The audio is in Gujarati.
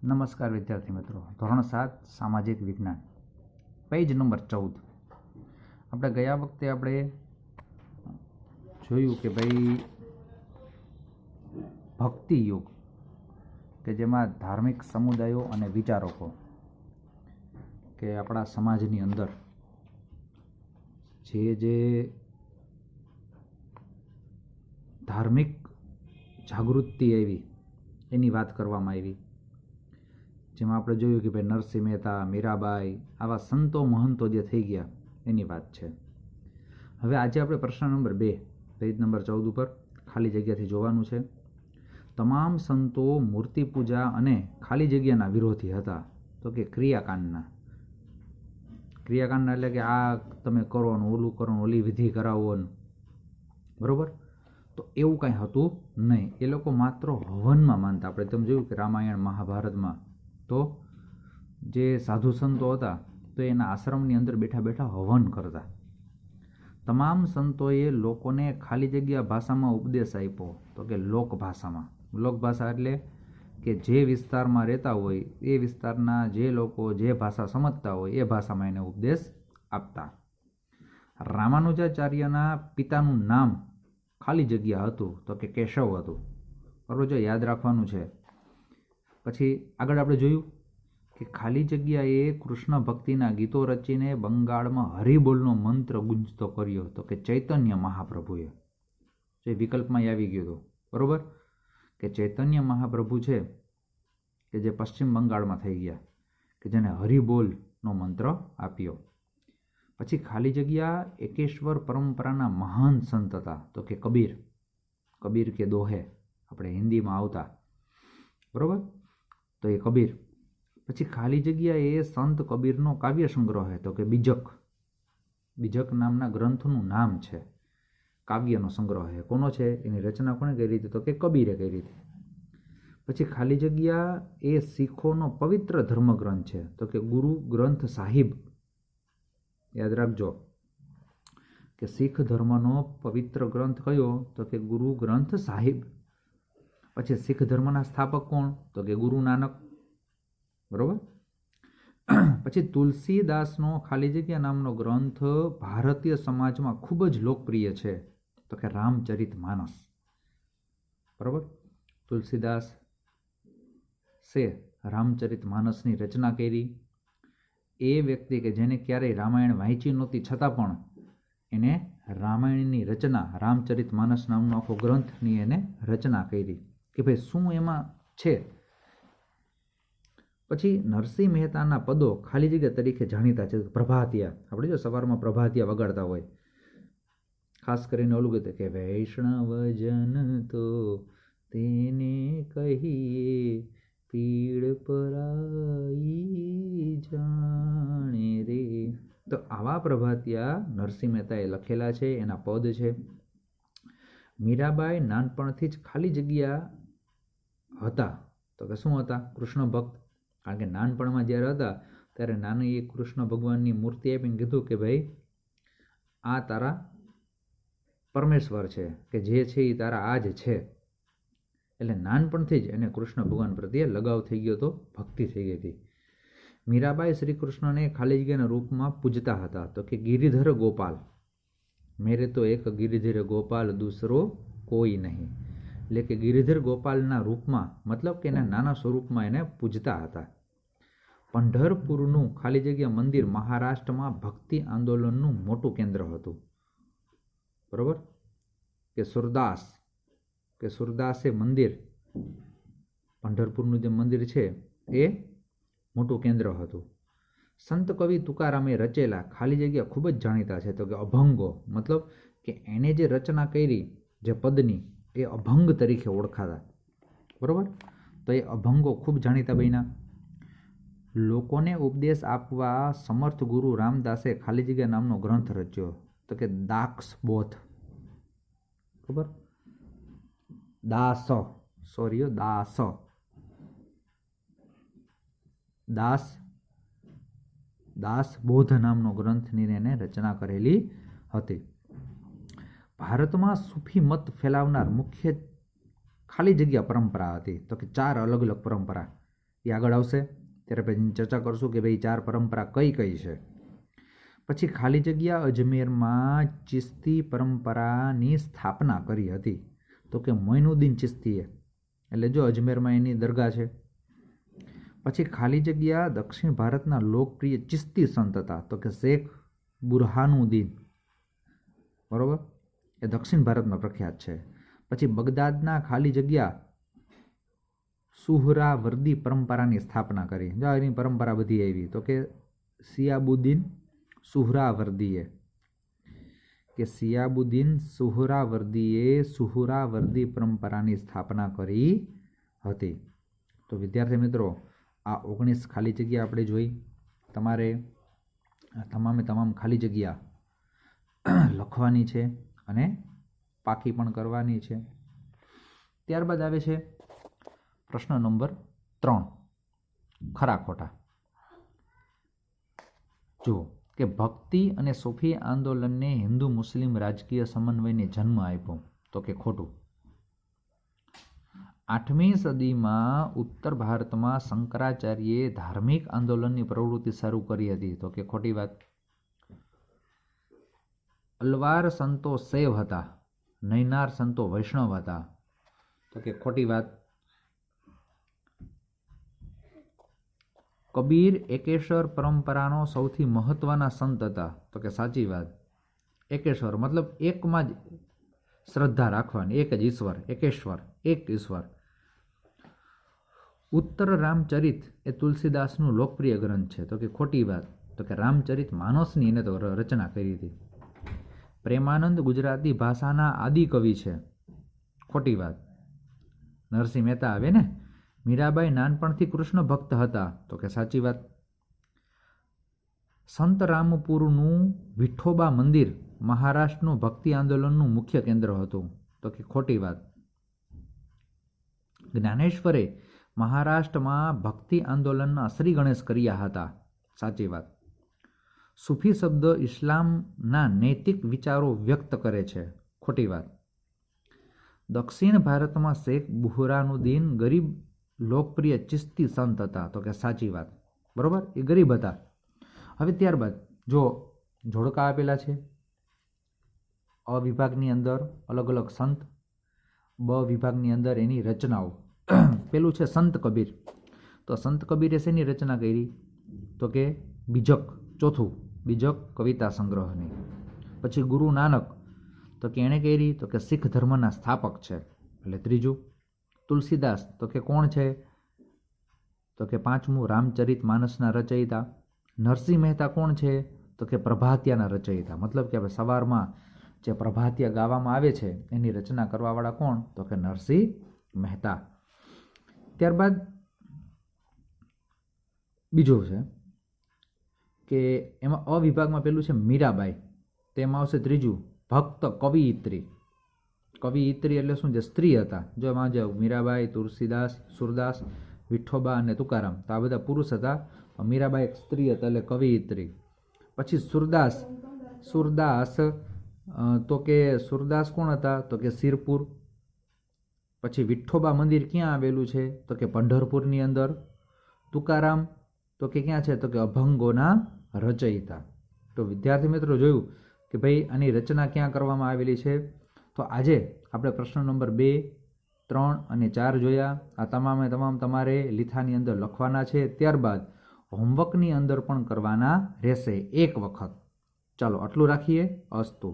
નમસ્કાર વિદ્યાર્થી મિત્રો, ધોરણ 7 સામાજિક વિજ્ઞાન, પેજ નંબર 14. આપણે ગયા વખતે જોયું કે ભાઈ ભક્તિ યુગ, કે જેમાં ધાર્મિક સમુદાયો અને વિચારકો કે આપણા સમાજની અંદર જે ધાર્મિક જાગૃતિ આવી એની વાત કરવામાં આવી. જેમાં આપણે જોયું કે ભાઈ નરસિંહ મહેતા, મીરાબાઈ, આવા સંતો મહંતો જે થઈ ગયા એની વાત છે. હવે આજે આપણે પ્રશ્ન નંબર 2, પેજ નંબર 14 ઉપર ખાલી જગ્યાથી જોવાનું છે. તમામ સંતો મૂર્તિ પૂજા અને ખાલી જગ્યાના વિરોધી હતા. તો કે ક્રિયાકાંડના એટલે કે આ તમે કરો ને ઓલું કરો ને ઓલી વિધિ કરાવો ને, બરોબર? તો એવું કાંઈ હતું નહીં. એ લોકો માત્ર હવનમાં માનતા. આપણે તમે જોયું કે રામાયણ મહાભારતમાં તો જે સાધુ સંતો હતા તો એના આશ્રમની અંદર બેઠા બેઠા હવન કરતા. તમામ સંતોએ લોકોને ખાલી જગ્યા ભાષામાં ઉપદેશ આપ્યો. તો કે લોક ભાષામાં. લોક ભાષા એટલે કે જે વિસ્તારમાં રહેતા હોય એ વિસ્તારના જે લોકો જે ભાષા સમજતા હોય એ ભાષામાં એને ઉપદેશ આપતા. રામાનુજાચાર્યના પિતાનું નામ ખાલી જગ્યા હતું તો કે કેશવ હતું. બરોબર, જો યાદ રાખવાનું છે. પછી આગળ આપણે જોયું કે ખાલી જગ્યાએ કૃષ્ણ ભક્તિના ગીતો રચીને બંગાળમાં હરિબોલનો મંત્ર ગુંજતો કર્યો. તો કે ચૈતન્ય મહાપ્રભુએ. જે વિકલ્પમાં આવી ગયું હતું, બરોબર, કે ચૈતન્ય મહાપ્રભુ છે કે જે પશ્ચિમ બંગાળમાં થઈ ગયા, કે જેને હરિબોલનો મંત્ર આપ્યો. પછી ખાલી જગ્યા એકેશ્વર પરંપરાના મહાન સંત હતા. તો કે કબીર કે દોહે આપણે હિન્દીમાં આવતા, બરોબર, તો એ કબીર. પછી ખાલી જગ્યા એ સંત કબીરનો કાવ્ય સંગ્રહ છે. તો કે બીજક નામના ગ્રંથનું નામ છે. કાવ્યનો સંગ્રહ છે. કોનો છે? એની રચના કોણે કરી હતી? તો કે કબીરે કરી હતી. પછી ખાલી જગ્યા એ શીખોનો પવિત્ર ધર્મગ્રંથ છે. તો કે ગુરુ ગ્રંથ સાહિબ. યાદ રાખજો કે શીખ ધર્મનો પવિત્ર ગ્રંથ કયો? તો કે ગુરુ ગ્રંથ સાહિબ. પછી શીખ ધર્મના સ્થાપક કોણ? તો કે ગુરુ નાનક, બરોબર. પછી તુલસીદાસનો ખાલી જગ્યા નામનો ગ્રંથ ભારતીય સમાજમાં ખૂબ જ લોકપ્રિય છે. તો કે રામચરિત માનસ, બરોબર. તુલસીદાસ સે રામચરિત માનસની રચના કરી. એ વ્યક્તિ કે જેને ક્યારેય રામાયણ વાંચી નહોતી છતાં પણ એને રામાયણની રચના, રામચરિત માનસ નામનો આખો ગ્રંથની એને રચના કરી કે ભાઈ શું એમાં છે. પછી નરસિંહ મહેતાના પદો ખાલી જગ્યા તરીકે જાણીતા છે. પ્રભાતિયા, આપણે જો સવારમાં પ્રભાતિયા વગાડતા હોય, ખાસ કરીને ઓલું કહેते કે વૈષ્ણવજન તો તેને કહીએ પીડ પરાઈ જાણે રે. તો આવા પ્રભાતિયા નરસિંહ મહેતાએ લખેલા છે. એના પદ છે. મીરાબાઈ નાનપણથી જ ખાલી જગ્યા હતા. તો કે શું હતા? કૃષ્ણ ભક્ત. કારણ કે નાનપણમાં જ્યારે હતા ત્યારે નાની એક કૃષ્ણ ભગવાનની મૂર્તિ આપીને કીધું કે ભાઈ આ તારા પરમેશ્વર છે, કે જે છે એ તારા આ જ છે. એટલે નાનપણથી જ એને કૃષ્ણ ભગવાન પ્રત્યે લગાવ થઈ ગયો હતો, ભક્તિ થઈ ગઈ હતી. મીરાબાઈ શ્રી કૃષ્ણને ખાલી જગ્યાના રૂપમાં પૂજતા હતા. તો કે ગિરિધર ગોપાલ, મેરે તો એક ગિરિધર ગોપાલ દૂસરો કોઈ નહીં. એટલે કે ગિરિધર ગોપાલના રૂપમાં, મતલબ કે એના નાના સ્વરૂપમાં એને પૂજતા હતા. પંઢરપુરનું ખાલી જગ્યા મંદિર મહારાષ્ટ્રમાં ભક્તિ આંદોલનનું મોટું કેન્દ્ર હતું, બરોબર. કે સુરદાસે મંદિર, પંઢરપુરનું જે મંદિર છે એ મોટું કેન્દ્ર હતું. સંત કવિ તુકારામે રચેલા ખાલી જગ્યા ખૂબ જ જાણીતા છે. તો કે અભંગો, મતલબ કે એને જે રચના કરી જે પદની, એ અભંગ તરીકે ઓળખાતા, બરોબર. તો એ અભંગો ખૂબ જાણીતા બન્યા. લોકોને ઉપદેશ આપવા સમર્થ ગુરુ રામદાસે ખાલી જગ્યા નામનો ગ્રંથ રચ્યો. તો કે દાસ, ખબર? દાસ બોધ નામનો ગ્રંથની એને રચના કરેલી હતી. ભારતમાં સૂફી મત ફેલાવનાર મુખ્ય ખાલી જગ્યા પરંપરા હતી. તો કે 4 અલગ અલગ પરંપરા. એ આગળ આવશે ત્યારે આપણે ચર્ચા કરશું કે ભાઈ 4 પરંપરા કઈ કઈ છે. પછી ખાલી જગ્યા અજમેરમાં ચિશ્તી પરંપરાની સ્થાપના કરી હતી. તો કે મોઇનુદ્દીન ચિશ્તીએ, એટલે જો અજમેરમાં એની દરગાહ છે. પછી ખાલી જગ્યા દક્ષિણ ભારતના લોકપ્રિય ચિશ્તી સંત હતા. તો કે શેખ બુરહાનુદ્દીન, બરોબર, એ દક્ષિણ ભારતમાં પ્રખ્યાત છે. પછી બગદાદના ખાલી જગ્યા સુહરાવર્દી પરંપરાની સ્થાપના કરી. જો એની પરંપરા બધી આવી. તો કે સિયાબુદ્દીન સુહરાવર્દીએ, કે સિયાબુદ્દીન સુહરાવર્દીએ સુહરાવર્દી પરંપરાની સ્થાપના કરી હતી. તો વિદ્યાર્થી મિત્રો, આ 19 ખાલી જગ્યા આપણે જોઈ. તમારે તમામે તમામ ખાલી જગ્યા લખવાની છે અને પાકી પણ કરવાની છે. ત્યારબાદ આવે છે પ્રશ્ન નંબર 3, ખરા ખોટા. જુઓ કે ભક્તિ અને સૂફી આંદોલનને હિન્દુ મુસ્લિમ રાજકીય સમન્વયને જન્મ આપ્યો. તો કે ખોટું. 8મી સદીમાં ઉત્તર ભારતમાં શંકરાચાર્યએ ધાર્મિક આંદોલનની પ્રવૃત્તિ શરૂ કરી હતી. તો કે ખોટી વાત. અલવાર સંતો શૈવ હતા, નૈનાર સંતો વૈષ્ણવ હતા. તો કે ખોટી વાત. કબીર એકેશ્વર પરંપરાનો સૌથી મહત્વના સંત હતા. તો કે સાચી વાત. એકેશ્વર મતલબ એકમાં જ શ્રદ્ધા રાખવાની, એક જ ઈશ્વર, એકેશ્વર, એક ઈશ્વર. ઉત્તર રામચરિત એ તુલસીદાસનું લોકપ્રિય ગ્રંથ છે. તો કે ખોટી વાત. તો કે રામચરિત માનસની એને તો રચના કરી હતી. પ્રેમાનંદ ગુજરાતી ભાષાના આદિ કવિ છે. ખોટી વાત. નરસિંહ મહેતા આવે ને. મીરાબાઈ નાનપણથી કૃષ્ણ ભક્ત હતા. તો કે સાચી વાત. સંતરામપુરનું વિઠ્ઠોબા મંદિર મહારાષ્ટ્રનું ભક્તિ આંદોલનનું મુખ્ય કેન્દ્ર હતું. તો કે ખોટી વાત. જ્ઞાનેશ્વરે મહારાષ્ટ્રમાં ભક્તિ આંદોલનના શ્રી ગણેશ કર્યા હતા. સાચી વાત. સૂફી શબ્દ ઇસ્લામના નૈતિક વિચારો વ્યક્ત કરે છે. ખોટી વાત. દક્ષિણ ભારતમાં શેખ બુરહાનુદ્દીન ગરીબ લોકપ્રિય ચિશ્તી સંત હતા. તો કે સાચી વાત. બરોબર, એ ગરીબ હતા. હવે ત્યારબાદ જો જોડકા આપેલા છે. અ વિભાગની અંદર અલગ અલગ સંત, બ વિભાગની અંદર એની રચનાઓ. પેલું છે સંત કબીર. તો સંત કબીરે શેની રચના કરી? તો કે બીજક, ચોથું બીજક કવિતા સંગ્રહની. પછી ગુરુ નાનક, તો કે એણે કરી? તો કે શીખ ધર્મના સ્થાપક છે, એટલે ત્રીજું. તુલસીદાસ, તો કે કોણ છે? તો કે પાંચમું રામચરિત માનસના રચયિતા. નરસિંહ મહેતા કોણ છે? તો કે પ્રભાતિયાના રચયિતા. મતલબ કે હવે સવારમાં જે પ્રભાતિયા ગાવામાં આવે છે એની રચના કરવાવાળા કોણ? તો કે નરસિંહ મહેતા. ત્યારબાદ બીજું છે કે એમાં અ વિભાગમાં પેલું છે મીરાબાઈ. તેમાં આવશે ત્રીજું ભક્ત કવિયત્રી. કવિયત્રી એટલે શું? જે સ્ત્રી હતા. જો એમાં જે મીરાબાઈ, તુલસીદાસ, સુરદાસ, વિઠ્ઠોબા અને તુકારામ, તો આ બધા પુરુષ હતા. મીરાબાઈ એક સ્ત્રી હતા એટલે કવિયત્રી. પછી સુરદાસ, તો કે સુરદાસ કોણ હતા? તો કે સિરપુર. પછી વિઠ્ઠોબા મંદિર ક્યાં આવેલું છે? તો કે પંઢરપુરની અંદર. તુકારામ, તો કે ક્યાં છે? તો કે અભંગોના રચયિતા. તો વિદ્યાર્થી મિત્રો જોયું કે ભાઈ આની રચના ક્યાં કરવામાં આવેલી છે. તો આજે આપણે પ્રશ્ન નંબર 2, 3 અને 4 જોયા. આ તમામે તમામ તમારે લીથાની અંદર લખવાના છે. ત્યારબાદ હોમવર્કની અંદર પણ કરવાના રહેશે એક વખત. ચાલો આટલું રાખીએ. અસ્તુ.